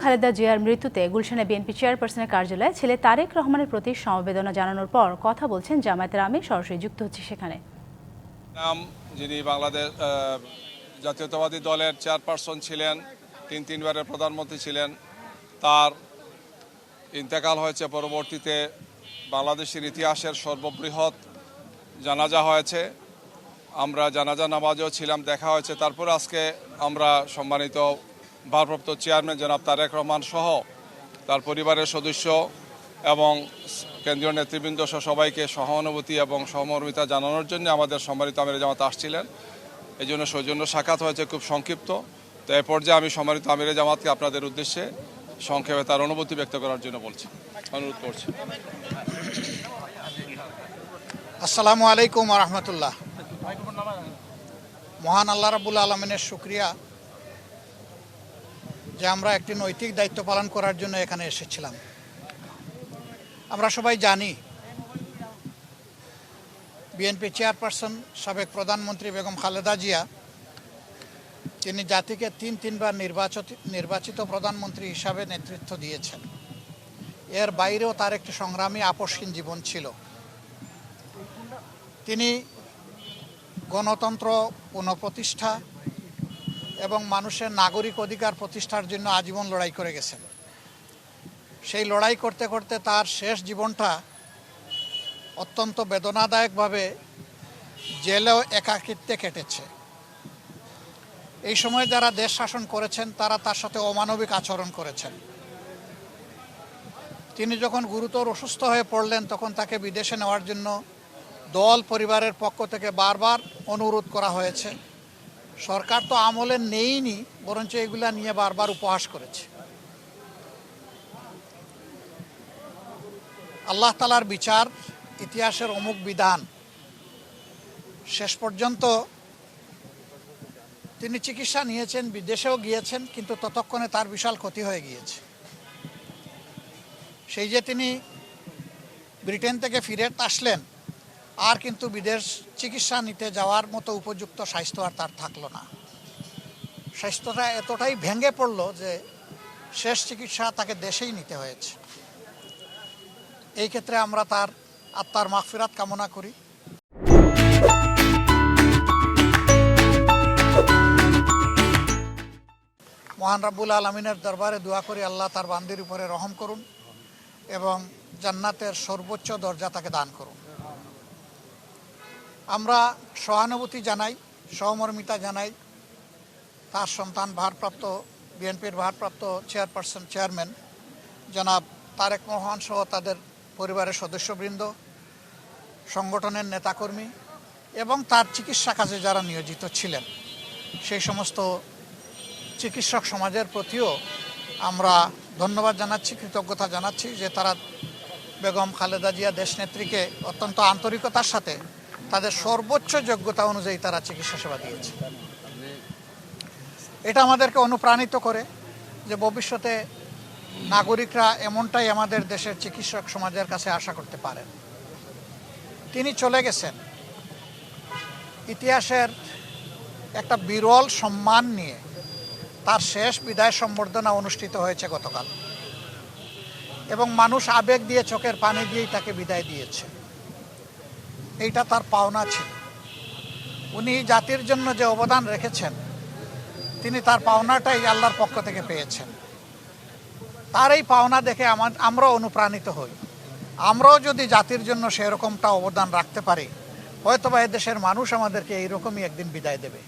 খালেদা জিয়ার মৃত্যুতে গুলশানে বিএনপি চেয়ারপারসনের কার্যালয়ে ছেলে তারেক রহমানের প্রতি সমবেদনা জানানোর পর কথা বলছেন জামায়াতের আমির। সরাসরি যুক্ত হচ্ছে সেখানে। যিনি বাংলাদেশ জাতীয়তাবাদী দলের চেয়ারপারসন ছিলেন, তিনবারের প্রধানমন্ত্রী ছিলেন, তার ইন্তেকাল হয়েছে। পরবর্তীতে বাংলাদেশের ইতিহাসের সর্ববৃহৎ জানাজা হয়েছে। আমরা জানাজা নামাজেও ছিলাম, দেখা হয়েছে। তারপরে আজকে আমরা সম্মানিত ভারপ্রাপ্ত চেয়ারম্যান জনাব তারেক রহমান সহ তার পরিবারের সদস্য এবং কেন্দ্রীয় নেতৃবৃন্দ সহ সবাইকে সহানুভূতি এবং সহমর্মিতা জানানোর জন্য আমাদের সম্মানিত আমিরে জামাত আসছিলেন। এই জন্য সৌজন্য সাক্ষাৎ হয়েছে, খুব সংক্ষিপ্ত। তো এ পর্যায়ে আমি সম্মানিত আমিরে জামাতকে আপনাদের উদ্দেশ্যে সংক্ষেপে তার অনুভূতি ব্যক্ত করার জন্য অনুরোধ করছি। আসসালামু আলাইকুম ওয়া রাহমাতুল্লাহ। মহান আল্লাহ রাব্বুল আলামিনের শুকরিয়া যে আমরা একটি নৈতিক দায়িত্ব পালন করার জন্য এখানে এসেছিলাম। আমরা সবাই জানি বিএনপি চেয়ারপারসন সাবেক প্রধানমন্ত্রী বেগম খালেদা জিয়া, তিনি জাতিকে তিনবার নির্বাচিত প্রধানমন্ত্রী হিসাবে নেতৃত্ব দিয়েছেন। এর বাইরেও তার একটি সংগ্রামী আপসহীন জীবন ছিল। তিনি গণতন্ত্র পুনঃপ্রতিষ্ঠা এবং মানুষের নাগরিক অধিকার প্রতিষ্ঠার জন্য আজীবন লড়াই করে গেছেন। সেই লড়াই করতে করতে তার শেষ জীবনটা অত্যন্ত বেদনাদায়কভাবে জেলেও একাকিত্বে কেটেছে। এই সময় যারা দেশ শাসন করেছেন তারা তার সাথে অমানবিক আচরণ করেছেন। তিনি যখন গুরুতর অসুস্থ হয়ে পড়লেন তখন তাকে বিদেশে নেওয়ার জন্য দল পরিবারের পক্ষ থেকে বারবার অনুরোধ করা হয়েছে। সরকার তো আমলে নেইনি, বরঞ্চ এগুলা নিয়ে বারবার উপহাস করেছে। আল্লাহ তাআলার বিচার, ইতিহাসের অমুক বিধান। শেষ পর্যন্ত তিনি চিকিৎসা নিয়েছেন, বিদেশেও গিয়েছেন, কিন্তু ততক্ষণে তার বিশাল ক্ষতি হয়ে গিয়েছে। সেই যে তিনি ব্রিটেন থেকে ফিরে আসলেন, আর কিন্তু বিদেশ চিকিৎসা নিতে যাওয়ার মতো উপযুক্ত স্বাস্থ্য আর তার থাকলো না। স্বাস্থ্যটা এতটাই ভেঙে পড়লো যে শেষ চিকিৎসা তাকে দেশেই নিতে হয়েছে। এই ক্ষেত্রে আমরা তার আত্মার মাগফিরাত কামনা করি। মহান রাব্বুল আলামিনের দরবারে দোয়া করি আল্লাহ তার বান্দির উপরে রহম করুন এবং জান্নাতের সর্বোচ্চ দরজা তাকে দান করুন। আমরা সহানুভূতি জানাই, সহমর্মিতা জানাই তার সন্তান বিএনপির ভারপ্রাপ্ত চেয়ারম্যান জনাব তারেক রহমান সহ তাদের পরিবারের সদস্যবৃন্দ, সংগঠনের নেতাকর্মী এবং তার চিকিৎসা কাজে যারা নিয়োজিত ছিলেন সেই সমস্ত চিকিৎসক সমাজের প্রতিও আমরা ধন্যবাদ জানাচ্ছি, কৃতজ্ঞতা জানাচ্ছি যে তারা বেগম খালেদা জিয়া দেশনেত্রীকে অত্যন্ত আন্তরিকতার সাথে তাদের সর্বোচ্চ যোগ্যতা অনুযায়ী তারা চিকিৎসা সেবা দিয়েছে। এটা আমাদেরকে অনুপ্রাণিত করে যে ভবিষ্যতে নাগরিকরা এমনটাই আমাদের দেশের চিকিৎসক সমাজের কাছে আশা করতে পারেন। তিনি চলে গেছেন ইতিহাসের একটা বিরল সম্মান নিয়ে। তার শেষ বিদায় সম্বর্ধনা অনুষ্ঠিত হয়েছে গতকাল এবং মানুষ আবেগ দিয়ে, চোখের পানি দিয়েই তাকে বিদায় দিয়েছে। এইটা তার পাওনা ছিল। উনি জাতির জন্য যে অবদান রেখেছেন তিনি তার পাওনাটাই আল্লাহর পক্ষ থেকে পেয়েছেন। তার এই পাওনা দেখে আমরাও অনুপ্রাণিত হই। আমরাও যদি জাতির জন্য সেরকমটা অবদান রাখতে পারি, হয়তোবা এদেশের মানুষ আমাদেরকে এইরকমই একদিন বিদায় দেবে।